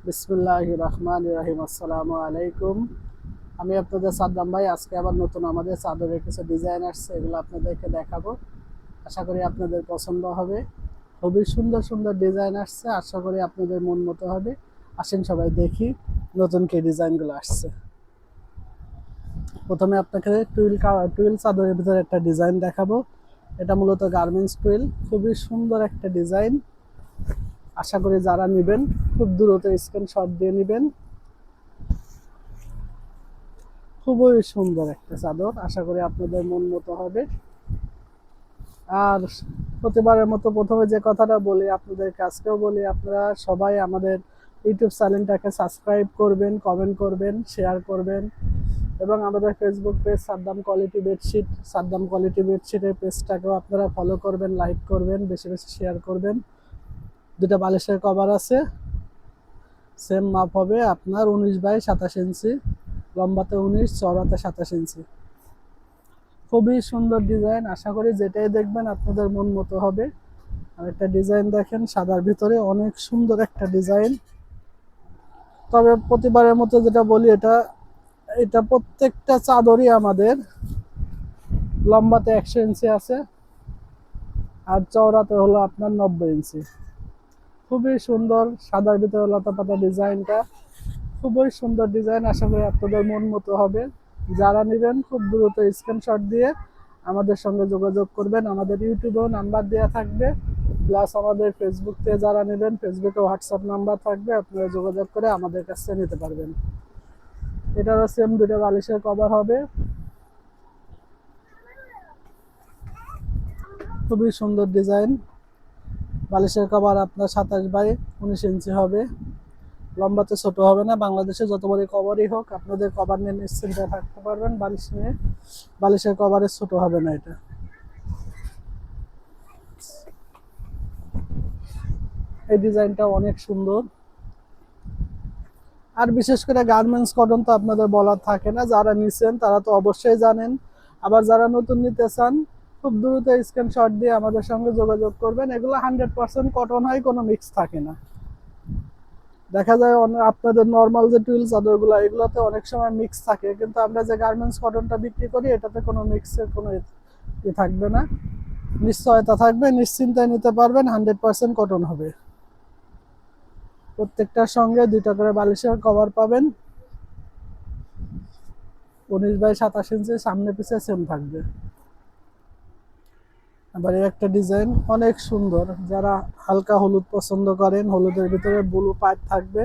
বিসমিল্লাহির রহমানির রহিম। আসসালামু আলাইকুম। আমি আপনাদের সাদ্দাম ভাই। আজকে আবার নতুন আমাদের চাদরের কিছু ডিজাইন আসছে, এগুলো আপনাদেরকে দেখাবো। আশা করি আপনাদের পছন্দ হবে। খুবই সুন্দর সুন্দর ডিজাইন আসছে, আশা করি আপনাদের মন মতো হবে। আসেন সবাই দেখি নতুন কি ডিজাইনগুলো আসছে। প্রথমে আপনাকে টুইল চাদরের ভিতরে একটা ডিজাইন দেখাবো। এটা মূলত গার্মেন্টস টুইল, খুবই সুন্দর একটা ডিজাইন। আশা করি যারা নেবেন খুব দ্রুত স্ক্রিনশট দিয়ে নেবেন। খুবই সুন্দর একটা চাদর, আশা করি আপনাদের মন মতো হবে। আর প্রতিবারের মতো প্রথমে যে কথাটা বলি আপনাদের কাছকেও বলি, আপনারা সবাই আমাদের ইউটিউব চ্যানেলটাকে সাবস্ক্রাইব করবেন, কমেন্ট করবেন, শেয়ার করবেন এবং আমাদের ফেসবুক পেজ সাদ্দাম কোয়ালিটি বেডশিটের পেজটাকেও আপনারা ফলো করবেন, লাইক করবেন, বেশি বেশি শেয়ার করবেন। দুটা বালিশের কভার আছে, সেম মাপ হবে আপনার 19 বাই 27 ইঞ্চি, লম্বাতে 19, চওড়াতে 27 ইঞ্চি। খুবই সুন্দর ডিজাইন, আশা করি যেটাই দেখবেন আপনাদের মন মতো হবে। আর একটা ডিজাইন দেখেন সাদার ভিতরে, অনেক সুন্দর একটা ডিজাইন। তবে প্রতিবারের মতো যেটা বলি, এটা এটা প্রত্যেকটা চাদরই আমাদের লম্বাতে 100 ইঞ্চি আছে আর চওড়াতে হলো আপনার 90 ইঞ্চি। খুবই সুন্দর, সাদার ভিতরে লতা পাতা ডিজাইনটা খুবই সুন্দর ডিজাইন, আশা করি আপনাদের মন মতো হবে। যারা নেবেন খুব দ্রুত স্ক্রিনশট দিয়ে আমাদের সঙ্গে যোগাযোগ করবেন। আমাদের ইউটিউবেও নাম্বার দেওয়া থাকবে, প্লাস আমাদের ফেসবুক থেকে যারা নেবেন ফেসবুকে হোয়াটসঅ্যাপ নাম্বার থাকবে, আপনারা যোগাযোগ করে আমাদের কাছ থেকে নিতে পারবেন। এটারও সেম দুটো বালিশের কভার হবে। খুবই সুন্দর ডিজাইন। বালিশের কভার আপনার 27 বাই 19 ইঞ্চি হবে, লম্বাতে ছোট হবে না। বাংলাদেশে যত বড় কভারই হোক আপনাদের কভার নিয়ে নিশ্চিন্তে থাকতে পারবেন। বালিশ নিয়ে বালিশের কভারে ছোট হবে না। এটা এই ডিজাইনটা অনেক সুন্দর। আর বিশেষ করে গার্মেন্টস কটন তো আপনাদের বলার থাকে না, যারা নিছেন তারা তো অবশ্যই জানেন। আবার যারা নতুন নিতে চান খুব দ্রুত স্ক্রিনশট দিয়ে আমাদের সঙ্গে যোগাযোগ করবেন। এগুলো 100% কটন হয়, কোনো মিক্স থাকে না। দেখা যায় আপনাদের নর্মাল যে টুইল চাদরগুলো, এগুলোতে অনেক সময় মিক্স থাকে, কিন্তু আমরা যে গার্মেন্টস কটনটা বিক্রি করি এটাতে কোনো মিক্সের কোনো থাকবে না। নিশ্চয়তা থাকবে, নিশ্চিন্তায় নিতে পারবেন, 100% কটন হবে। প্রত্যেকটার সঙ্গে 2টা করে বালিশের কভার পাবেন। 19 বাই 27 ইঞ্চি, সামনে পিছে সেম থাকবে। আবার একটা ডিজাইন অনেক সুন্দর, যারা হালকা হলুদ পছন্দ করেন, হলুদের ভিতরে ব্লু পাইপ থাকবে।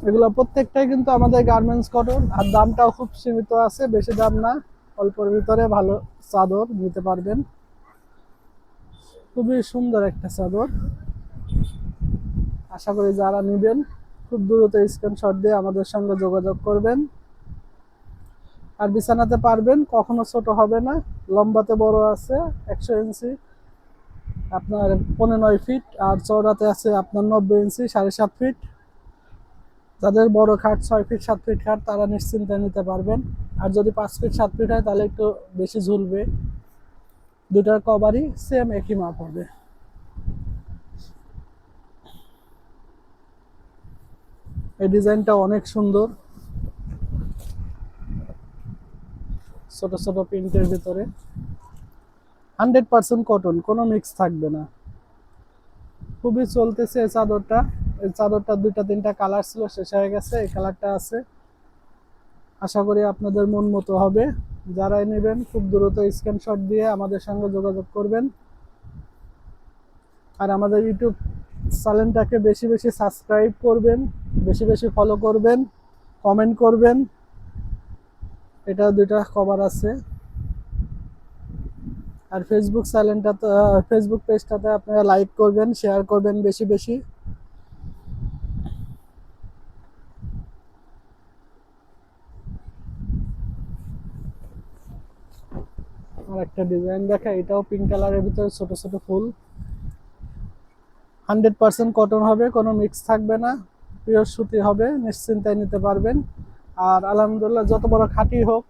এগুলো প্রত্যেকটাই কিন্তু আমাদের গার্মেন্টস কটন, আর দামটাও খুব সীমিত আছে, বেশি দাম না, অল্পের ভিতরে ভালো চাদর নিতে পারবেন। খুবই সুন্দর একটা চাদর, আশা করি যারা নেবেন খুব দ্রুত স্ক্রিনশট দিয়ে আমাদের সঙ্গে যোগাযোগ করবেন। আর বিছানাতে পারবেন, কখনো ছোট হবে না। লম্বাতে বড় আছে 100 ইঞ্চি, আপনার 15 ফিট, আর চওড়াতে আছে আপনার 90 ইঞ্চি, 7.5 ফিট। যাদের বড় খাট 6 ফিট 7 ফিট খাট, তারা নিশ্চিন্তে নিতে পারবেন। আর যদি 5 ফিট 7 ফিট হয় তাহলে একটু বেশি ঝুলবে। দুটার কভারই সেম একই মাপ হবে। এই ডিজাইনটা অনেক সুন্দর, ছোট ছোট প্রিন্টের ভিতরে, 100% কটন, কোনো মিক্স থাকবে না। খুবই চলতেছে এই চাদরটা। এই চাদরটা 2টা 3টা কালার ছিল, শেষ হয়ে গেছে, এই কালারটা আছে। আশা করি আপনাদের মন মতো হবে। যারাই নেবেন খুব দ্রুত স্ক্রিনশট দিয়ে আমাদের সঙ্গে যোগাযোগ করবেন। আর আমাদের ইউটিউব চ্যানেলটাকে বেশি বেশি সাবস্ক্রাইব করবেন, বেশি বেশি ফলো করবেন, কমেন্ট করবেন। এটা 2টা কভার আছে। আর ফেসবুক পেজটাতে আপনারা লাইক করবেন, শেয়ার করবেন বেশি বেশি। আর একটা ডিজাইন দেখা, এটাও পিঙ্ক কালারের ভিতরে ছোট ছোট ফুল। 100% কটন হবে, কোনো মিক্স থাকবে না, পিওর সুতি হবে, নিশ্চিন্তায় নিতে পারবেন। আর আলহামদুলিল্লাহ যত বড় খাঁটি হোক,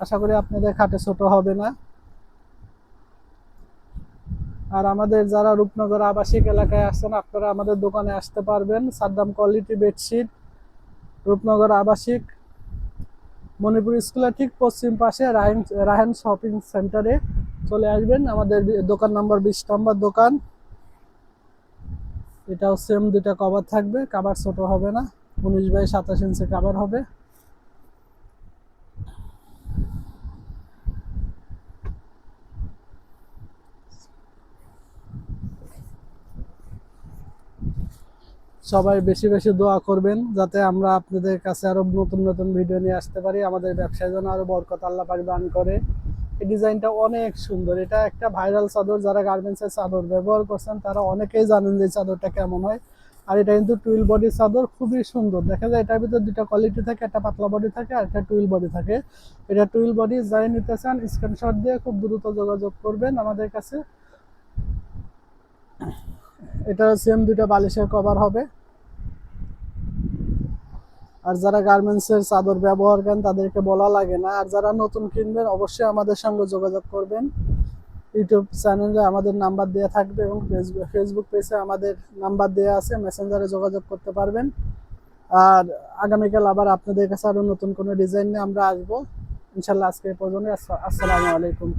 আশা করি আপনাদের খাটে ছোট হবে না। আর আমাদের যারা রূপনগর আবাসিক এলাকায় আসছেন, আপনারা আমাদের দোকানে আসতে পারবেন। সাদ্দাম কোয়ালিটি বেডশিট, রূপনগর আবাসিক, মণিপুর স্কুলের ঠিক পশ্চিম পাশে রাহেন শপিং সেন্টারে চলে আসবেন। আমাদের দোকান নম্বর 20 নম্বর দোকান। এটাও সেম, দুইটা কভার থাকবে, কভার ছোট হবে না, 19 বাই 27 ইঞ্চি কভার হবে। সবাই বেশি বেশি দোয়া করবেন যাতে আমরা আপনাদের কাছে আরো নতুন নতুন ভিডিও নিয়ে আসতে পারি, আমাদের ব্যবসায় যেন আরো বরকত আল্লাহ পাক দান করে। এই ডিজাইনটা অনেক সুন্দর, এটা একটা ভাইরাল চাদর। যারা গার্মেন্টসের চাদর ব্যবহার করছেন তারা অনেকেই জানেন যে চাদরটা কেমন হয়। আর এটা কিন্তু টুইল বডি চাদর, খুবই সুন্দর। দেখা যায় এটার ভিতরে দুটা কোয়ালিটি থাকে, একটা পাতলা বডি থাকে আর একটা টুইল বডি থাকে। এটা টুইল বডি, যাই নিতে চান স্ক্রিনশট দিয়ে খুব দ্রুত যোগাযোগ করবেন আমাদের কাছে। এটা সেম দুইটা বালিশের কভার হবে। আর যারা গার্মেন্টসের চাদর ব্যবহার করেন তাদেরকে বলা লাগে না। আর যারা নতুন কিনবেন অবশ্যই আমাদের সঙ্গে যোগাযোগ করবেন। ইউটিউব চ্যানেলে আমাদের নাম্বার দেওয়া থাকবে এবং ফেসবুক পেজে আমাদের নাম্বার দেওয়া আছে, মেসেঞ্জারে যোগাযোগ করতে পারবেন। আর আগামীকাল আবার আপনাদের কাছে আরো নতুন কোনো ডিজাইন নিয়ে আমরা আসবো ইনশাল্লাহ। আজকে এই পর্যন্ত। আসসালামু আলাইকুম।